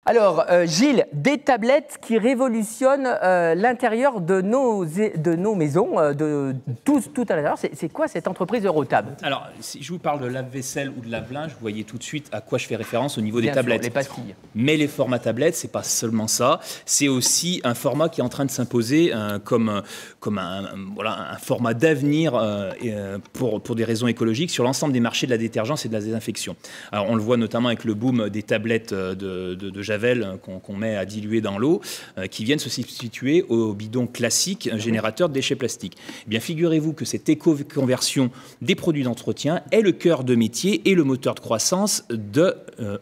Alors, Gilles, des tablettes qui révolutionnent l'intérieur de nos maisons, de tout à l'intérieur. C'est quoi cette entreprise Eurotab? Alors, si je vous parle de lave-vaisselle ou de lave-linge, vous voyez tout de suite à quoi je fais référence au niveau des tablettes. Les pastilles. Mais les formats tablettes, c'est pas seulement ça. C'est aussi un format qui est en train de s'imposer comme un format d'avenir pour des raisons écologiques sur l'ensemble des marchés de la détergence et de la désinfection. Alors, on le voit notamment avec le boom des tablettes de Javel qu'on met à diluer dans l'eau, qui viennent se substituer aux bidons classiques générateurs de déchets plastiques. Eh bien, figurez-vous que cette éco-conversion des produits d'entretien est le cœur de métier et le moteur de croissance de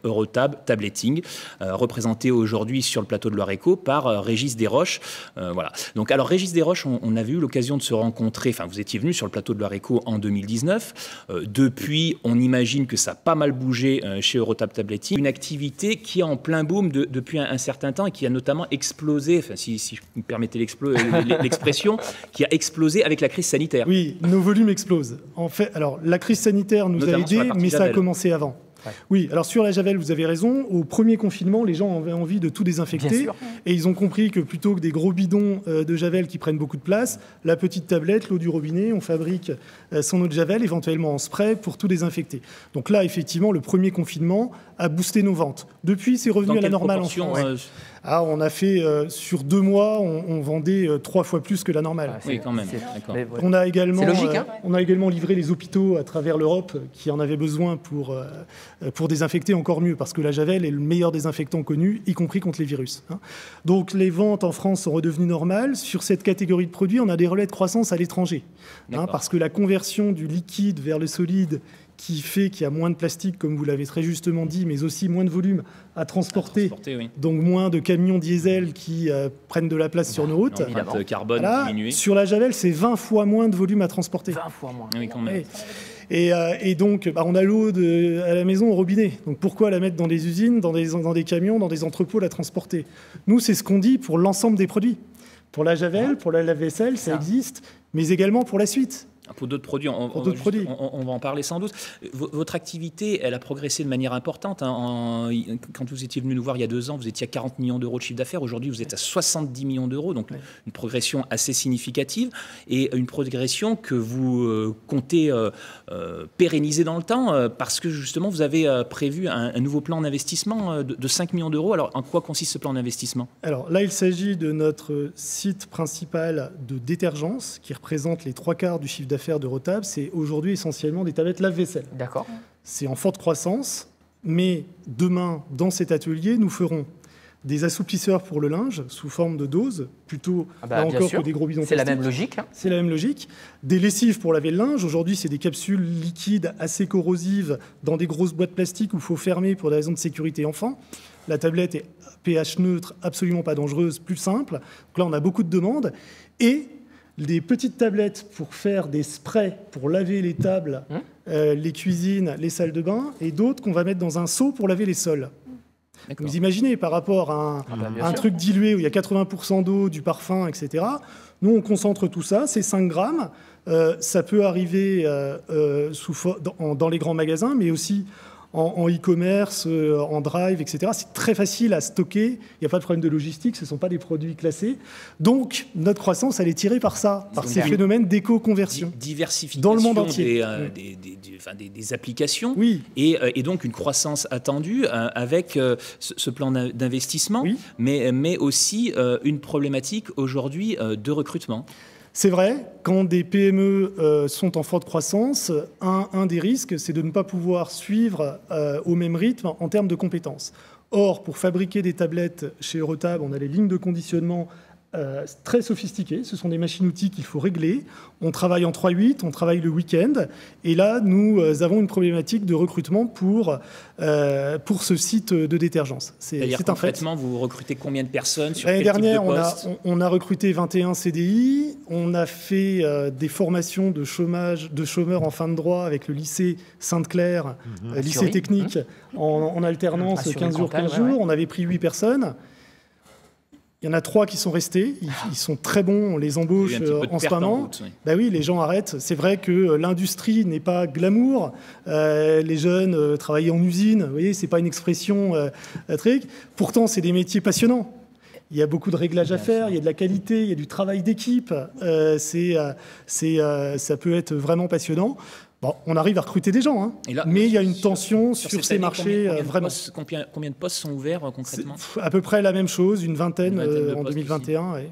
Eurotab Tabletting, représenté aujourd'hui sur le plateau de Loireco par Régis Desroches. Voilà. Donc, alors, Régis Desroches, on avait eu l'occasion de se rencontrer, enfin, vous étiez venu sur le plateau de Loireco en 2019. Depuis, on imagine que ça a pas mal bougé chez Eurotab Tabletting. Une activité qui est en plein boom depuis un certain temps et qui a notamment explosé, enfin, si je me permettez l'expression, qui a explosé avec la crise sanitaire. Oui, nos volumes explosent. En fait, alors, la crise sanitaire nous a aidés, mais ça a commencé avant. Ouais. Oui, alors sur la Javel, vous avez raison. Au premier confinement, les gens avaient envie de tout désinfecter. Et ils ont compris que plutôt que des gros bidons de Javel qui prennent beaucoup de place, la petite tablette, l'eau du robinet, on fabrique son eau de Javel, éventuellement en spray, pour tout désinfecter. Donc là, effectivement, le premier confinement a boosté nos ventes. Depuis, c'est revenu à la normale en France. On a fait, sur 2 mois, on vendait 3 fois plus que la normale. Oui, quand même. On a également, c'est logique, on a également livré les hôpitaux à travers l'Europe qui en avaient besoin pour désinfecter encore mieux, parce que la Javel est le meilleur désinfectant connu, y compris contre les virus. Donc les ventes en France sont redevenues normales. Sur cette catégorie de produits, on a des relais de croissance à l'étranger, parce que la conversion du liquide vers le solide qui fait qu'il y a moins de plastique, comme vous l'avez très justement dit, mais aussi moins de volume à transporter, oui. Donc moins de camions diesel qui prennent de la place sur nos routes. De carbone diminué. Sur la Javel, c'est 20 fois moins de volume à transporter. 20 fois moins. Oui, quand même. Et donc, on a l'eau à la maison au robinet. Donc pourquoi la mettre dans des usines, dans des camions, dans des entrepôts, la transporter? Nous, c'est ce qu'on dit pour l'ensemble des produits. Pour la Javel, pour la lave-vaisselle, ça existe, mais également pour la suite. Pour d'autres produits, on va en parler sans doute. Votre activité, elle a progressé de manière importante. Quand vous étiez venu nous voir il y a 2 ans, vous étiez à 40 millions d'euros de chiffre d'affaires. Aujourd'hui, vous êtes à 70 millions d'euros, donc une progression assez significative et une progression que vous comptez pérenniser dans le temps parce que justement, vous avez prévu un nouveau plan d'investissement de 5 millions d'euros. Alors, en quoi consiste ce plan d'investissement? Alors là, il s'agit de notre site principal de détergence qui représente les 3/4 du chiffre d'affaires d'Eurotab. C'est aujourd'hui essentiellement des tablettes lave-vaisselle. D'accord. C'est en forte croissance, mais demain, dans cet atelier, nous ferons des assouplisseurs pour le linge sous forme de doses, plutôt encore que des gros bidons plastiques. C'est la même logique. C'est la même logique. Des lessives pour laver le linge. Aujourd'hui, c'est des capsules liquides assez corrosives dans des grosses boîtes plastiques où il faut fermer pour des raisons de sécurité enfant. La tablette est pH neutre, absolument pas dangereuse, plus simple. Donc là, on a beaucoup de demandes. Et des petites tablettes pour faire des sprays pour laver les tables, les cuisines, les salles de bain, et d'autres qu'on va mettre dans un seau pour laver les sols. Vous imaginez, par rapport à un truc dilué où il y a 80% d'eau, du parfum, etc. Nous, on concentre tout ça, c'est 5 grammes. Ça peut arriver dans les grands magasins, mais aussi en e-commerce, en drive, etc. C'est très facile à stocker. Il n'y a pas de problème de logistique. Ce ne sont pas des produits classés. Donc, notre croissance, elle est tirée par ça, par ces phénomènes d'éco-conversion. Diversification dans le monde entier. Des applications. Oui. Et donc, une croissance attendue avec ce plan d'investissement, mais aussi une problématique aujourd'hui de recrutement. C'est vrai, quand des PME sont en forte croissance, un des risques, c'est de ne pas pouvoir suivre au même rythme en termes de compétences. Or, pour fabriquer des tablettes chez Eurotab, on a les lignes de conditionnement très sophistiquées. Ce sont des machines-outils qu'il faut régler. On travaille en 3/8, on travaille le week-end. Et là, nous avons une problématique de recrutement pour ce site de détergence. C'est un fait. Concrètement, vous recrutez combien de personnes sur L'année quel type de dernière, poste? on a recruté 21 CDI. On a fait des formations de chômeurs en fin de droit avec le lycée Sainte-Claire, lycée technique, en alternance 15 jours, 15 jours. On avait pris 8 personnes. Il y en a 3 qui sont restés. Ils sont très bons, on les embauche en ce moment. Oui. Bah oui, les gens arrêtent. C'est vrai que l'industrie n'est pas glamour. Les jeunes travaillent en usine. Vous voyez, c'est pas une expression truc. Pourtant, c'est des métiers passionnants. Il y a beaucoup de réglages à faire, il y a de la qualité, il y a du travail d'équipe. Ça peut être vraiment passionnant. Bon, on arrive à recruter des gens, hein. Là, mais il y a une tension sur cette ces année, marchés. Combien de postes sont ouverts concrètement? À peu près la même chose, une vingtaine de en postes 2021. Ouais.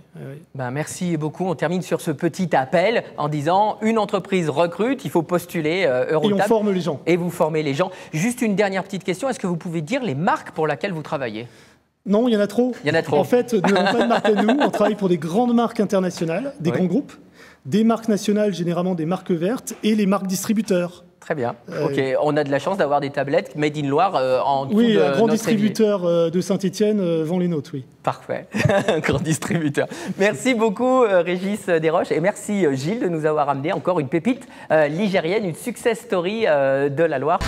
Ben, merci beaucoup. On termine sur ce petit appel en disant une entreprise recrute, il faut postuler Eurotable. Et on forme les gens. Et vous formez les gens. Juste une dernière petite question. Est-ce que vous pouvez dire les marques pour lesquelles vous travaillez? Non, il y en a trop. Il y en a trop. En fait, nous n'avons pas de marque à nous. On travaille pour des grandes marques internationales, des grands groupes, des marques nationales, généralement des marques vertes, et les marques distributeurs. Très bien. Ok, on a de la chance d'avoir des tablettes Made in Loire en dessous Oui, de un grand notre distributeur de Saint-Étienne vend les nôtres, oui. Parfait. Un grand distributeur. Merci beaucoup, Régis Desroches. Et merci, Gilles, de nous avoir amené encore une pépite ligérienne, une success story de la Loire.